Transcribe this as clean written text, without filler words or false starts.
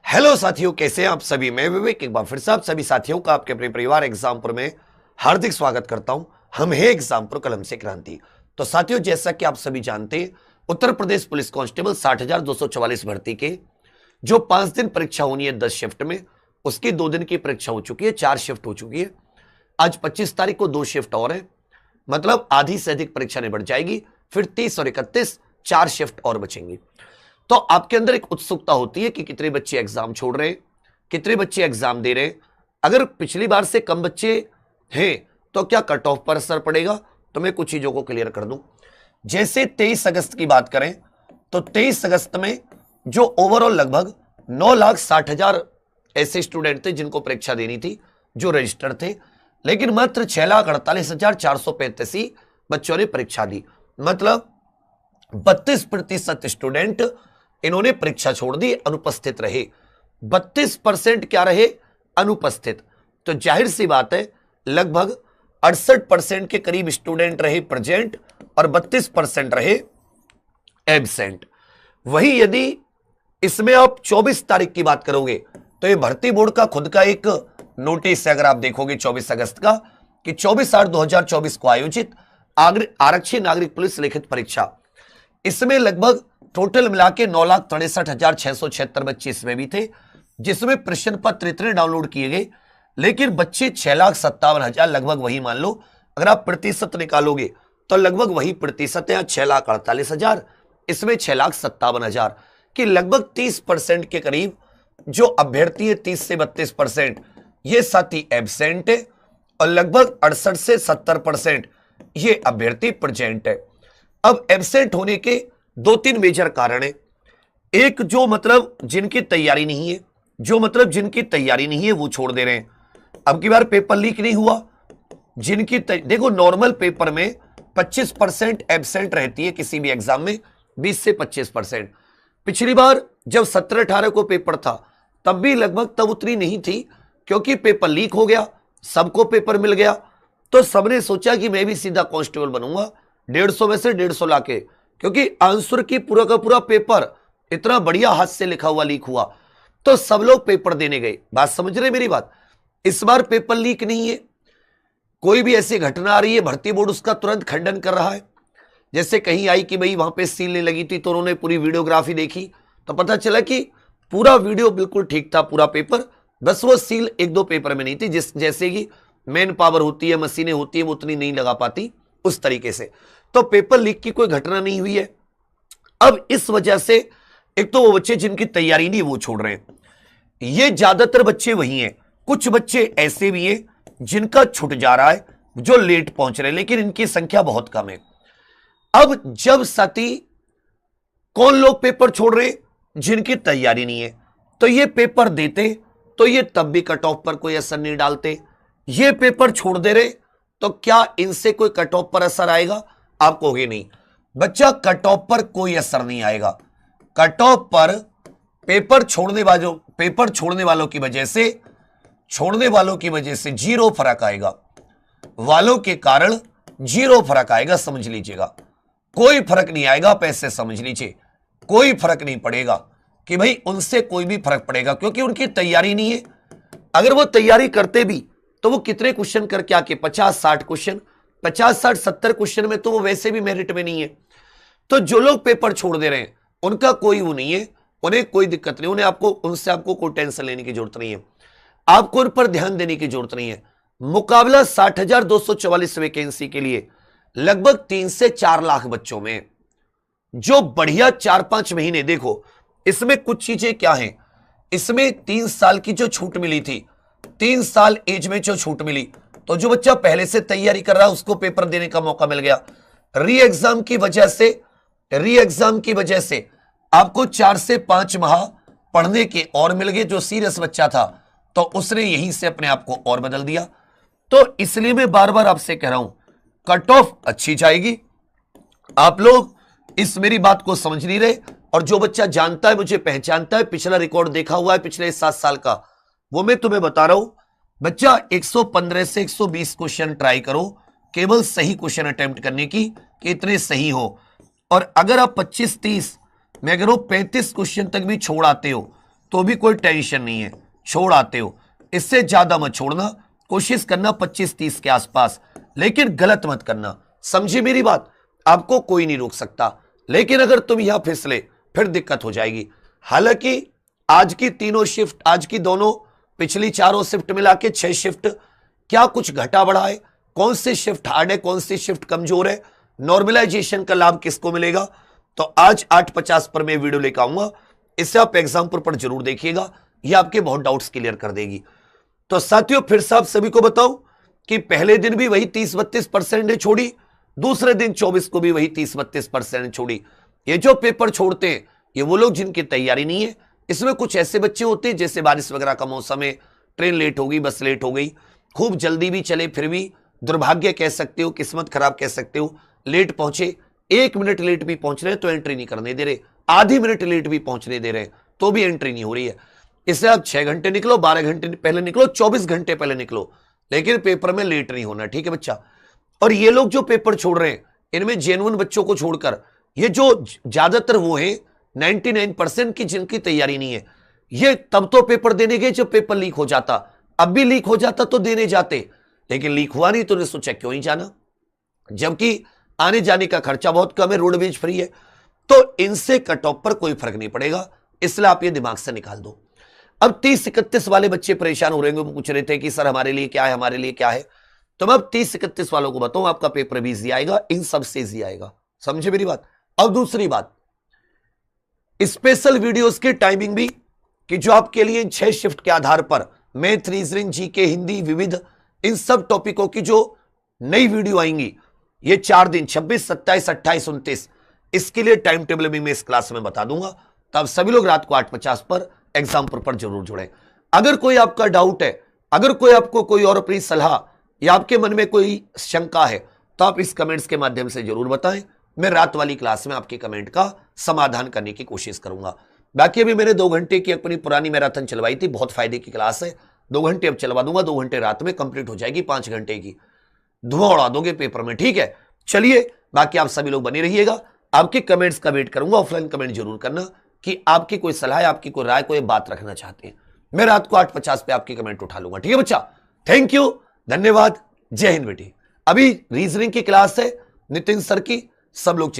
Hello साथियों, कैसे हैं आप सभी। मैं विवेक एक बार फिर से आप सभी साथियों का आपके अपने परिवार एग्जामपुर में हार्दिक स्वागत करता हूं। हम हैं एग्जामपुर, कलम से क्रांति। तो साथियों, जैसा कि आप सभी जानते हैं, उत्तर प्रदेश पुलिस कांस्टेबल 60,244 भर्ती के जो 5 दिन परीक्षा होनी है 10 शिफ्ट में, उसकी 2 दिन की परीक्षा हो चुकी है, 4 शिफ्ट हो चुकी है। आज 25 तारीख को 2 शिफ्ट और है, मतलब आधी से अधिक परीक्षा निबट जाएगी। फिर 30 और 31 4 शिफ्ट और बचेंगी। तो आपके अंदर एक उत्सुकता होती है कि कितने बच्चे एग्जाम छोड़ रहे हैं, कितने बच्चे एग्जाम दे रहे हैं। अगर पिछली बार से कम बच्चे हैं तो क्या कट ऑफ पर असर पड़ेगा, तो मैं कुछ चीजों को क्लियर कर दूं। जैसे 23 अगस्त की बात करें तो 23 अगस्त में जो ओवरऑल लगभग 9,60,000 ऐसे स्टूडेंट थे जिनको परीक्षा देनी थी, जो रजिस्टर्ड थे, लेकिन मात्र 6,48,435 ही बच्चों ने परीक्षा दी। मतलब 32% स्टूडेंट इन्होंने परीक्षा छोड़ दी, अनुपस्थित रहे। 32% क्या रहे? अनुपस्थित। तो जाहिर सी बात है लगभग 68% के करीब स्टूडेंट रहे प्रेजेंट और 32% रहे एब्सेंट। वही यदि इसमें आप 24 तारीख की बात करोगे तो ये भर्ती बोर्ड का खुद का एक नोटिस है, अगर आप देखोगे 24 अगस्त का, कि 24/8/2024 को आयोजित आरक्षी नागरिक पुलिस लिखित परीक्षा, इसमें लगभग टोटल मिला के 9,63,676 बच्चे इसमें भी थे, जिसमें प्रश्न पत्र इतने डाउनलोड किए गए, लेकिन बच्चे 6,57,000 लगभग वही मान लो। अगर आप प्रतिशत निकालोगे तो लगभग वही प्रतिशत है, 6,48,000, इसमें 6,57,000 कि लगभग 30% के करीब जो अभ्यर्थी है, 30 से 32% ये साथी एब्सेंट है और लगभग 68 से 70% ये अभ्यर्थी प्रेजेंट है। अब एब्सेंट होने के 2-3 मेजर कारण है। एक जो मतलब जिनकी तैयारी नहीं है, जिनकी तैयारी नहीं है वो छोड़ दे रहे हैं। अब की बार पेपर लीक नहीं हुआ, देखो नॉर्मल पेपर में 25% एब्सेंट रहती है किसी भी एग्जाम में, 20 से 25%। पिछली बार जब 17-18 को पेपर था तब भी लगभग तब उतनी नहीं थी, क्योंकि पेपर लीक हो गया, सबको पेपर मिल गया, तो सबने सोचा कि मैं भी सीधा कांस्टेबल बनूंगा 150 में से 150 लाके, क्योंकि आंसर की पूरा का पूरा पेपर इतना बढ़िया हाथ से लिखा हुआ लीक हुआ, तो सब लोग पेपर देने गए। बात समझ रहे मेरी बात? इस बार पेपर लीक नहीं है। कोई भी ऐसी घटना आ रही है, भर्ती बोर्ड उसका तुरंत खंडन कर रहा है। जैसे कहीं आई कि भाई वहां पे सील नहीं लगी थी, तो उन्होंने पूरी वीडियोग्राफी देखी तो पता चला कि पूरा वीडियो बिल्कुल ठीक था, पूरा पेपर, बस वो सील 1-2 पेपर में नहीं थी। जैसे कि मैन पावर होती है, मशीनें होती है, वो उतनी नहीं लगा पाती, उस तरीके से। तो पेपर लीक की कोई घटना नहीं हुई है। अब इस वजह से एक तो वो बच्चे जिनकी तैयारी नहीं वो छोड़ रहे हैं, ये ज्यादातर बच्चे वही हैं। कुछ बच्चे ऐसे भी हैं जिनका छूट जा रहा है, जो लेट पहुंच रहे हैं, लेकिन इनकी संख्या बहुत कम है। अब जब साथी कौन लोग पेपर छोड़ रहे हैं? जिनकी तैयारी नहीं है, तो ये पेपर देते तो ये तब भी कट ऑफ पर कोई असर नहीं डालते। ये पेपर छोड़ दे रहे तो क्या इनसे कोई कट ऑफ पर असर आएगा? आप कहोगे नहीं बच्चा, कट ऑफ पर कोई असर नहीं आएगा। कट ऑफ पर पेपर छोड़ने वालों की वजह से 0 फर्क आएगा, वालों के कारण 0 फर्क आएगा, समझ लीजिएगा। कोई फर्क नहीं आएगा, पैसे समझ लीजिए, कोई फर्क नहीं पड़ेगा कि भाई उनसे कोई भी फर्क पड़ेगा, क्योंकि उनकी तैयारी नहीं है। अगर वो तैयारी करते भी तो वो कितने क्वेश्चन करके आके 50-60 क्वेश्चन, 50-60-70 क्वेश्चन में तो वो वैसे भी मेरिट में नहीं है। तो जो लोग पेपर छोड़ दे रहे हैं उनका कोई वो नहीं है, उन्हें कोई दिक्कत नहीं, उनसे आपको कोई टेंशन लेने की जरूरत नहीं है, आपको उन पर ध्यान देने की जरूरत नहीं है। मुकाबला 60,244 वैकेंसी के लिए लगभग 3 से 4 लाख बच्चों में, जो बढ़िया 4-5 महीने, देखो इसमें कुछ चीजें क्या हैं, इसमें 3 साल की जो छूट मिली थी, 3 साल एज में जो छूट मिली, तो जो बच्चा पहले से तैयारी कर रहा है उसको पेपर देने का मौका मिल गया। री एग्जाम की वजह से आपको 4 से 5 माह पढ़ने के और मिल गए। जो सीरियस बच्चा था तो उसने यहीं से अपने आप को और बदल दिया। तो इसलिए मैं बार बार आपसे कह रहा हूं, कट ऑफ अच्छी जाएगी। आप लोग इस मेरी बात को समझ नहीं रहे, और जो बच्चा जानता है, मुझे पहचानता है, पिछला रिकॉर्ड देखा हुआ है पिछले 7 साल का, वो मैं तुम्हें बता रहा हूं। बच्चा 115 से 120 क्वेश्चन ट्राई करो, केवल सही क्वेश्चन अटेम्प्ट करने की, कि इतने सही हो। और अगर आप 25-30 मैं कह रहा हूं 35 क्वेश्चन तक भी छोड़ आते हो तो भी कोई टेंशन नहीं है, छोड़ आते हो। इससे ज्यादा मत छोड़ना, कोशिश करना 25-30 के आसपास, लेकिन गलत मत करना, समझे मेरी बात। आपको कोई नहीं रोक सकता, लेकिन अगर तुम यहां फिसले फिर दिक्कत हो जाएगी। हालांकि आज की तीनों शिफ्ट, आज की दोनों पिछली चारों शिफ्ट मिला के 6 शिफ्ट, क्या कुछ घटा बढ़ा है? कौन सी शिफ्ट हार्ड है, कौन सी शिफ्ट कमजोर है, नॉर्मलाइजेशन का लाभ किसको मिलेगा? तो आज 8:50 पर मैं वीडियो लेकर आऊंगा, इससे आप एग्जाम पर जरूर देखिएगा, यह आपके बहुत डाउट्स क्लियर कर देगी। तो साथियों फिर से आप सभी को बताऊं कि पहले दिन भी वही 30-32% छोड़ी, दूसरे दिन 24 को भी वही 30-32% छोड़ी। ये जो पेपर छोड़ते हैं ये वो लोग जिनकी तैयारी नहीं है। इसमें कुछ ऐसे बच्चे होते हैं जैसे बारिश वगैरह का मौसम है, ट्रेन लेट हो गई, बस लेट हो गई, खूब जल्दी भी चले फिर भी दुर्भाग्य कह सकते हो, किस्मत खराब कह सकते हो, लेट पहुंचे, 1 मिनट लेट भी पहुंच रहे तो एंट्री नहीं करने दे रहे, आधी मिनट लेट भी पहुंचने दे रहे तो भी एंट्री नहीं हो रही है। इससे आप 6 घंटे निकलो, 12 घंटे पहले निकलो, 24 घंटे पहले निकलो, लेकिन पेपर में लेट नहीं होना, ठीक है बच्चा। और ये लोग जो पेपर छोड़ रहे हैं इनमें जेन्युइन बच्चों को छोड़कर ये जो ज्यादातर वो है 99% की जिनकी तैयारी नहीं है, ये तब तो पेपर देने गए जब पेपर लीक हो जाता। अब भी लीक हो जाता तो देने जाते, लेकिन लीक हुआ नहीं तो सोचा क्यों ही जाना, जबकि आने जाने का खर्चा बहुत कम है, रोडवेज फ्री है। तो इनसे कट ऑफ पर कोई फर्क नहीं पड़ेगा, इसलिए आप ये दिमाग से निकाल दो। अब 30-31 वाले बच्चे परेशान हो रहे हैं, पूछ रहे थे कि सर हमारे लिए क्या है, हमारे लिए क्या है। तो मैं अब 30-31 वालों को बताऊं, आपका पेपर भी इजी आएगा, इन सब से इजी आएगा, समझे मेरी बात। अब दूसरी बात, स्पेशल वीडियोस की टाइमिंग भी, कि जो आपके लिए 6 शिफ्ट के आधार पर मैथ, रीजनिंग, जीके, हिंदी, विविध, इन सब टॉपिकों की जो नई वीडियो आएंगी, ये 4 दिन 26, 27, 28, 29, इसके लिए टाइम टेबल भी मैं इस क्लास में बता दूंगा। तब सभी लोग रात को 8:50 पर एग्जाम पर जरूर जुड़े। अगर कोई आपका डाउट है, अगर कोई आपको कोई और अपनी सलाह या आपके मन में कोई शंका है तो आप इस कमेंट्स के माध्यम से जरूर बताएं। मैं रात वाली क्लास में आपके कमेंट का समाधान करने की कोशिश करूंगा। बाकी अभी मैंने 2 घंटे की अपनी पुरानी मैराथन चलवाई थी, बहुत फायदे की क्लास है, 2 घंटे अब चलवा दूंगा, 2 घंटे रात में कंप्लीट हो जाएगी 5 घंटे की, धुआं उड़ा दोगे पेपर में, ठीक है। चलिए बाकी आप सभी लोग बने रहिएगा, आपके कमेंट्स का वेट करूंगा, ऑफलाइन कमेंट जरूर करना कि आपकी कोई सलाह, आपकी कोई राय, कोई बात रखना चाहते हैं। मैं रात को 8:50 पे आपकी कमेंट उठा लूंगा, ठीक है बच्चा। थैंक यू, धन्यवाद, जय हिंद बेटी। अभी रीजनिंग की क्लास है नितिन सर की, सब लोग